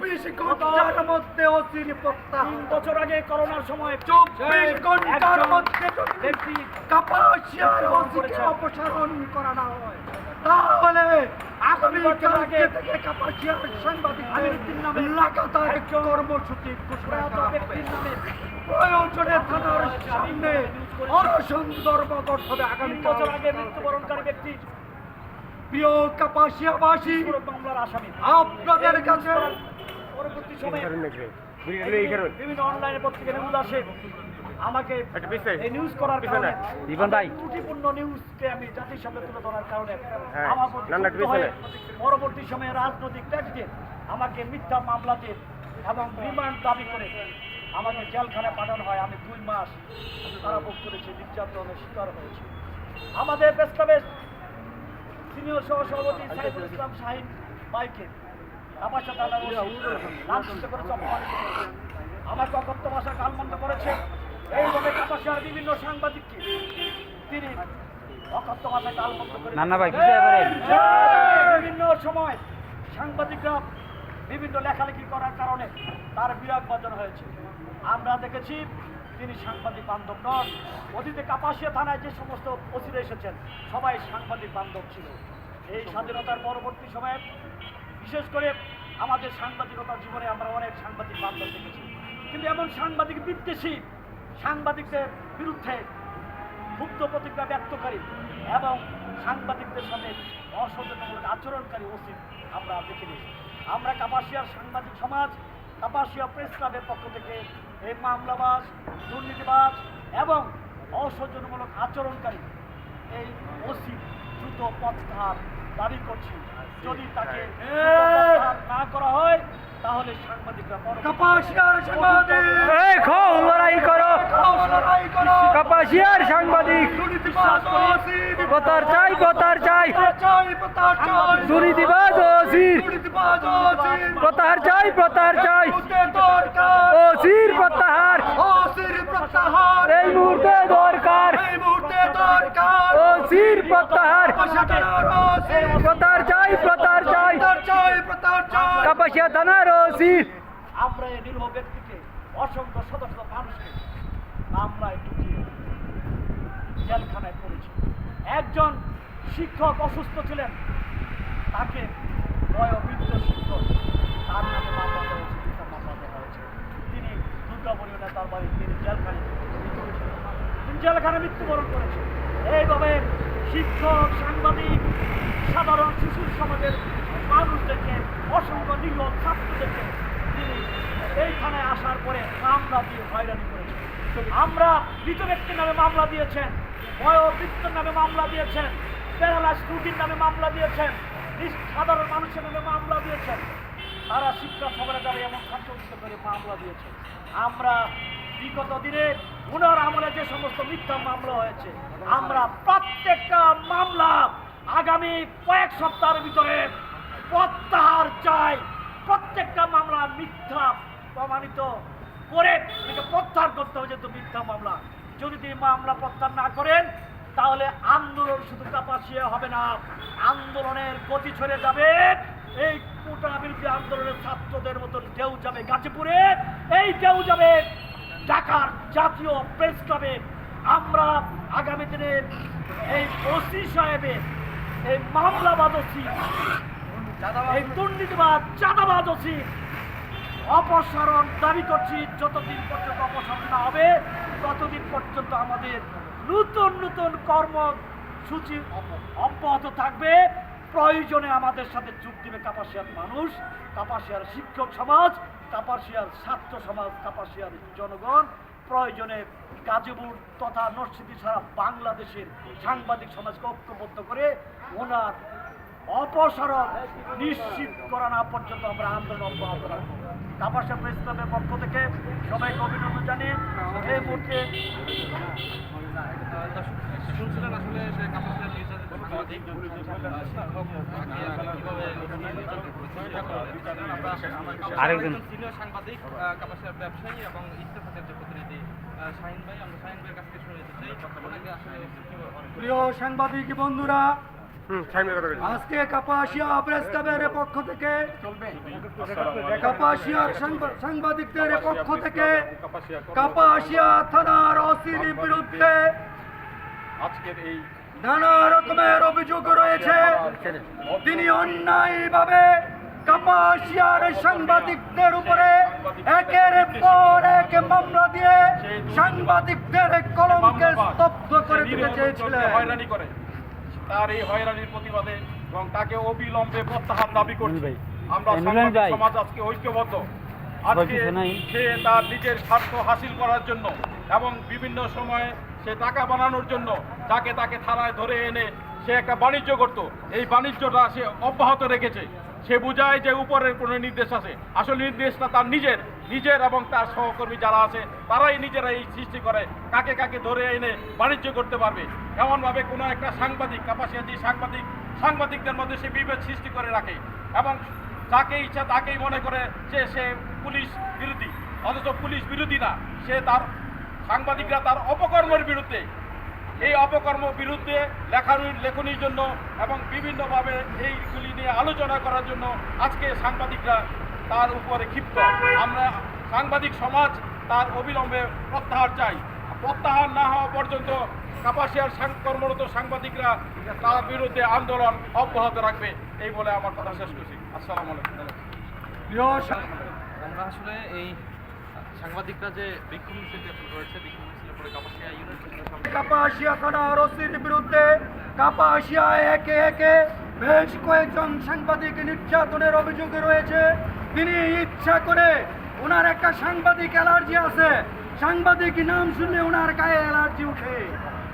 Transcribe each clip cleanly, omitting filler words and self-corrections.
24 ঘন্টার মধ্যে ওসির প্রত্যাহার। 3 বছর আগে করোনার সময় 24 ঘন্টার একজন মধ্যে যদি ব্যক্তি কাপাসিয়ার ওসিকে অপসারণ করা না হয়, তাহলে আগামী কালকে থেকে কাপাসিয়ার সাংবাদিক লাগাতার কর্মসূচি ঘোষণা করা হবে। প্রয়োজনে থানার সামনে অনশন ধর্মঘট হবে। 3 বছর আগে মৃত্যুবরণকারী ব্যক্তি প্রিয় কাপাসিয়াবাসী, মামলার আসামি আপনাদের কাছে পরবর্তী সময়ে বিভিন্ন অনলাইনে পত্রিকা নিউজ আসে। আমাকে এই নিউজ করার কারণে ত্রুটিপূর্ণ নিউজকে আমি জাতির সামনে তুলে ধরার কারণে আমার পরবর্তী সময়ে রাজনৈতিক ট্যাগিতে আমাকে মিথ্যা মামলাতে এবং রিমান্ড দাবি করে আমাকে জেলখানায় পাঠানো হয়। আমি 2 মাস কারাভোগ করেছি, নির্যাতনের শিকার হয়েছি। আমাদের প্রেসক্লাবের সিনিয়র সহসভাপতি সাইফুল ইসলাম শাহিন ভাইকে আমার সাথে লাঞ্ছিত করেছে, অপমানিত করেছে, আমাকে অকথ্য ভাষা গালমন্দ করেছে। এইভাবে কাপাসিয়ার বিভিন্ন সাংবাদিককে তিনি অকথ্য ভাষায় গালমন্দ করে বিভিন্ন সময় সাংবাদিকরা বিভিন্ন লেখালেখি করার কারণে তার বিরাগ বর্জন হয়েছে। আমরা দেখেছি তিনি সাংবাদিক বান্ধব নন। অতীতে কাপাসিয়া থানায় যে সমস্ত ওসিরা এসেছেন সবাই সাংবাদিক বান্ধব ছিল। এই স্বাধীনতার পরবর্তী সময়ে বিশেষ করে আমাদের সাংবাদিকতার জীবনে আমরা অনেক সাংবাদিক বান্ধব দেখেছি, কিন্তু এমন সাংবাদিক বিদ্বেষী, সাংবাদিকদের বিরুদ্ধে ক্ষুব্ধ প্রতিক্রিয়া ব্যক্তকারী এবং সাংবাদিকদের সাথে অসচেতনমূলক আচরণকারী ওসি আমরা দেখিনি। আমরা কাপাসিয়ার সাংবাদিক সমাজ, কাপাসিয়া প্রেস ক্লাবের পক্ষ থেকে এই মামলাবাজ, দুর্নীতিবাজ এবং অসচেতনমূলক আচরণকারী এই ওসি দ্রুত প্রত্যাহার দাবি করছি। যদি তাকে প্রত্যাহার না করা হয় তাহলে সাংবাদিকরা কাপাসিয়ার সাংবাদিক লড়াই করো, কাপাসিয়ার সাংবাদিক প্রতার চাই, প্রতার চাই, দুর্নীতিবাজ ওসির প্রতার চাই, প্রতার চাই, ওসির প্রত্যাহার এই মুহূর্তে দরকার, ওসির প্রত্যাহার, প্রতার চাই, প্রতার চাই, কাপাসিয়া থানার ওসি। আমরা এই নির্ভর ব্যক্তিকে অসংখ্য শত শত মানুষকে মামলায় ঢুকিয়ে জেলখানায় করেছি। একজন শিক্ষক অসুস্থ ছিলেন, তাকে বয়োবৃদ্ধ শিক্ষক তার নামে মামলা দেওয়া হয়েছে, মিথ্যা মামলা দেওয়া হয়েছে। তিনি দুর্গাপুরী নেতার বাড়ি, তিনি জেলখানায় মৃত্যুবরণ করেছেন। এইভাবে শিক্ষক, সাংবাদিক, সাধারণ শিশু সমাজের মানুষদেরকে, অসংখ্য নিরীহ ছাত্রদেরকে তিনি এইখানে আসার পরে মামলা দিয়ে হয়রানি করেছেন। আমরা মৃত ব্যক্তির নামে মামলা দিয়েছেন, বয়োবৃদ্ধের নামে মামলা দিয়েছেন, প্যারালাইজ রোগীর নামে মামলা দিয়েছেন, সাধারণ মানুষের নামে মামলা দিয়েছেন। তারা শিক্ষা সফরে যাবে এমন ছাত্রদের করে মামলা দিয়েছে। আমরা বিগত দিনে ওনার আমলে যে সমস্ত মিথ্যা মামলা হয়েছে, আমরা প্রত্যেকটা মামলা আগামী কয়েক সপ্তাহের ভিতরে প্রত্যাহার চাই। প্রত্যেকটা মামলা মিথ্যা প্রমাণিত করে এটাকে প্রত্যাহার করতে হবে, যেহেতু মিথ্যা মামলা। যদি তিনি মামলা প্রত্যাহার না করেন তাহলে আন্দোলন শুধু কাপাসিয়া হবে না, আন্দোলনের গতি ছড়ে যাবে। এই কোটা বিরোধী আন্দোলনের ছাত্রদের মতন ঢেউ যাবে গাজীপুরে, এই ঢেউ যাবে ঢাকার জাতীয় প্রেস ক্লাবে। আমরা আগামী দিনে এই ওসি সাহেবের এই মামলাবাদ ওসি, এই দুর্নীতিবাদ চাঁদাবাদ ওসি অপসারণ দাবি করছি। যতদিন পর্যন্ত অপসারণ না হবে ততদিন পর্যন্ত আমাদের নতুন নতুন কর্মসূচি অব্যাহত থাকবে। প্রয়োজনে আমাদের সাথে যোগ দিবে কাপাসিয়ার মানুষ, কাপাসিয়ার শিক্ষক সমাজ, কাপাসিয়ার ছাত্র সমাজ, কাপাসিয়ার জনগণ। প্রয়োজনে গাজীপুর তথা নরসিংদী ছাড়া বাংলাদেশের সাংবাদিক সমাজকে ঐক্যবদ্ধ করে ওনার অপসারণ নিশ্চিত করা না পর্যন্ত আমরা আন্দোলন অব্যাহত রাখবো। কাপাসিয়া প্রেস ক্লাবের পক্ষ থেকে সবাইকে অভিনন্দন জানিয়ে এই মুহূর্তে শুনছিলেন আসলে সে কাপাসিয়ার আরেকজন সিনিয়র সাংবাদিক, কাপাসিয়ার ব্যবসায়ী এবং ইত্তেফাকের যে প্রতিনিধি শাহিন ভাই, আমরা শাহিন ভাইয়ের কাছ থেকে শুনে যেতে চাই ওনাকে আসলে প্রিয় সাংবাদিক বন্ধুরা, আজকে কাপাসিয়া প্রেস ক্লাবের পক্ষ থেকে কাপাসিয়ার সাংবাদিকদের পক্ষ থেকে কাপাসিয়া থানার ওসির বিরুদ্ধে আজকের এই নানা রকমের অভিযোগ রয়েছে। তিনি অন্যায়ভাবে কাপাসিয়ার সাংবাদিকদের উপরে একের পর এক মামলা দিয়ে সাংবাদিকদের কলমকে স্তব্ধ করে দিতে চেয়েছিলেন। হয়রানি করে তার এই হয়রানির প্রতিবাদে এবং তাকে অবিলম্বে প্রত্যাহার দাবি করছি। আমরা সাংবাদিক সমাজ আজকে ঐক্যবদ্ধ। আজকে সে তার নিজের স্বার্থ হাসিল করার জন্য এবং বিভিন্ন সময়ে সে টাকা বানানোর জন্য যাকে তাকে থানায় ধরে এনে সে একটা বাণিজ্য করত, এই বাণিজ্যটা সে অব্যাহত রেখেছে। সে বুঝায় যে উপরের কোনো নির্দেশ আছে, আসলে নির্দেশটা তার নিজের এবং তার সহকর্মী যারা আছে তারাই নিজেরা এই সৃষ্টি করে কাকে কাকে ধরে এনে বাণিজ্য করতে পারবে। এমনভাবে কোনো একটা সাংবাদিক কাপাসিয়া যে সাংবাদিকদের মধ্যে সে বিভেদ সৃষ্টি করে রাখে এবং যাকে ইচ্ছা তাকেই মনে করে যে সে পুলিশ বিরোধী, অথচ পুলিশ বিরোধী না, সে তার সাংবাদিকরা তার অপকর্মের বিরুদ্ধে, এই অপকর্ম বিরুদ্ধে লেখনির জন্য এবং বিভিন্নভাবে এইগুলি নিয়ে আলোচনা করার জন্য আজকে সাংবাদিকরা তার উপরে ক্ষিপ্ত। আমরা সাংবাদিক সমাজ তার অবিলম্বে প্রত্যাহার চাই। প্রত্যাহার না হওয়া পর্যন্ত কাপাসিয়ার কর্মরত সাংবাদিকরা তার বিরুদ্ধে আন্দোলন অব্যাহত রাখবে, এই বলে আমার কথা শেষ করছি। আসসালামু আলাইকুম। আমরা আসলে এই সাংবাদিকরা যে বিক্ষোভ মিছিল করেছে, বিক্ষোভ মিছিলের পরে কাপাসিয়া ইউনিয়ন কাপাসিয়া থানার ওসির বিরুদ্ধে কাপাসিয়ায় একে একে বেশ কয়েকজন সাংবাদিক নির্যাতনের অভিযোগ রয়েছে। তিনি ইচ্ছা করে, ওনার একটা সাংবাদিক অ্যালার্জি আছে, সাংবাদিক নাম শুনলে ওনার গায়ে অ্যালার্জি উঠে।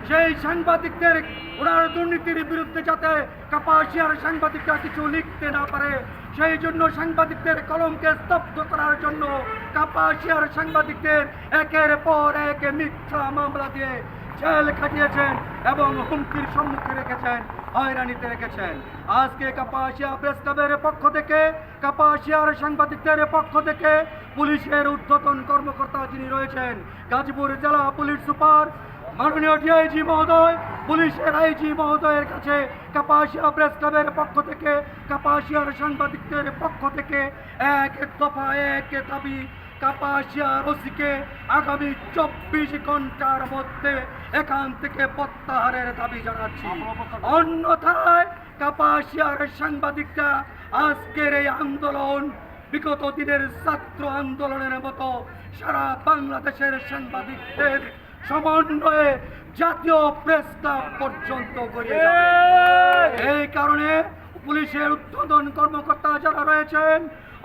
সেই সাংবাদিকদের ওনার দুর্নীতির বিরুদ্ধে যাতে কাপাসিয়ার সাংবাদিকরা কিছু লিখতে না পারে, সেই জন্য সাংবাদিকদের কলমকে স্তব্ধ করার জন্য কাপাসিয়ার সাংবাদিকদের একের পর এক মিথ্যা মামলা দিয়ে জেল খাটিয়েছেন এবং হুমকির সম্মুখে রেখেছেন, হয়রানিতে রেখেছেন। আজকে কাপাসিয়া প্রেস ক্লাবের পক্ষ থেকে, কাপাসিয়ার সাংবাদিকদের পক্ষ থেকে পুলিশের ঊর্ধ্বতন কর্মকর্তা যিনি রয়েছেন, গাজীপুর জেলা পুলিশ সুপার মাননীয় ডিআইজি মহোদয়, পুলিশের আইজি মহোদয়ের কাছে কাপাসিয়া প্রেস ক্লাবের পক্ষ থেকে, কাপাসিয়ার সাংবাদিকদের পক্ষ থেকে এক দফা এক দাবি, কাপাসিয়ার ওসিকে আগামী 24 ঘন্টার মধ্যে এখান থেকে প্রত্যাহারের দাবি জানাচ্ছি। অন্যথায় কাপাসিয়ার সাংবাদিকরা আজকের এই আন্দোলন বিগত দিনের ছাত্র আন্দোলনের মতো সারা বাংলাদেশের সাংবাদিকদের সমন্বয়ে জাতীয় প্রেস ক্লাব পর্যন্ত গড়িয়ে যাবে। এই কারণে পুলিশের ঊর্ধ্বতন কর্মকর্তা যারা রয়েছেন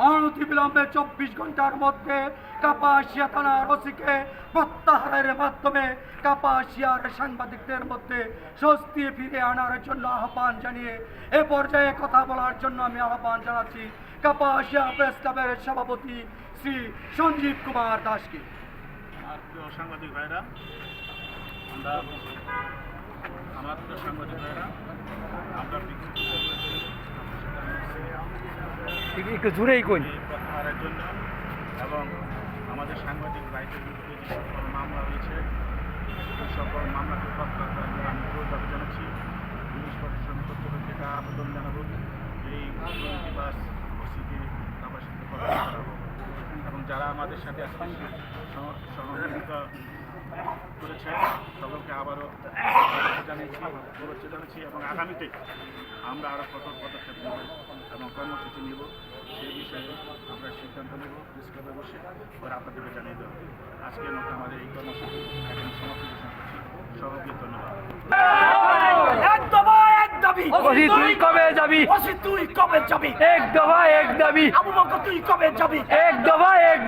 অনতিবিলম্বে 24 ঘন্টার মধ্যে কাপাসিয়া থানার ওসিকে প্রত্যাহারের মাধ্যমে কাপাসিয়ার সাংবাদিকদের মধ্যে স্বস্তি ফিরে আনার জন্য আহ্বান জানিয়ে এ পর্যায়ে কথা বলার জন্য আমি আহ্বান জানাচ্ছি কাপাসিয়া প্রেস ক্লাবের সভাপতি শ্রী সঞ্জীব কুমার দাসকে। আর প্রিয় সাংবাদিক ভাইরা, আমার প্রিয় সাংবাদিক ভাইরা, আমরা একটু জোরেই কই প্রত্যাহারের জন্য এবং আমাদের সাংবাদিক ভাইদের বিরুদ্ধে যে সকল মামলা রয়েছে সেই সকল মামলাকে প্রত্যাহার করার জন্য আমি জোরদার জানাচ্ছি। পুলিশ প্রশাসনের পক্ষ থেকে আবেদন জানাবো এই দুর্নীতিবাজ ওসিকে কাপাসিয়াতে প্রত্যাহার করা হোক এবং যারা আমাদের সাথে আজকে সহযোগিতা করেছে সকলকে আবারও শুভেচ্ছা জানাচ্ছি এবং আগামীতে আমরা আরও কঠোর পদক্ষেপ নেব এবং কর্মসূচি নেব, সেই বিষয়ে আমরা সিদ্ধান্ত নেব প্রেস ক্লাবে বসে, পরে আপনাদেরকে জানিয়ে দেবো। আজকের মতো আমাদের এই কর্মসূচি এখন সমাপ্তি ঘোষণা করছি। সবাইকে ধন্যবাদ। এক দফা এক দাবি, ওসি তুই কবে যাবি? ওসি তুই কবে যাবি? এক দফা এক দাবি, আবু বকর তুই কবে যাবি? এক দফা এক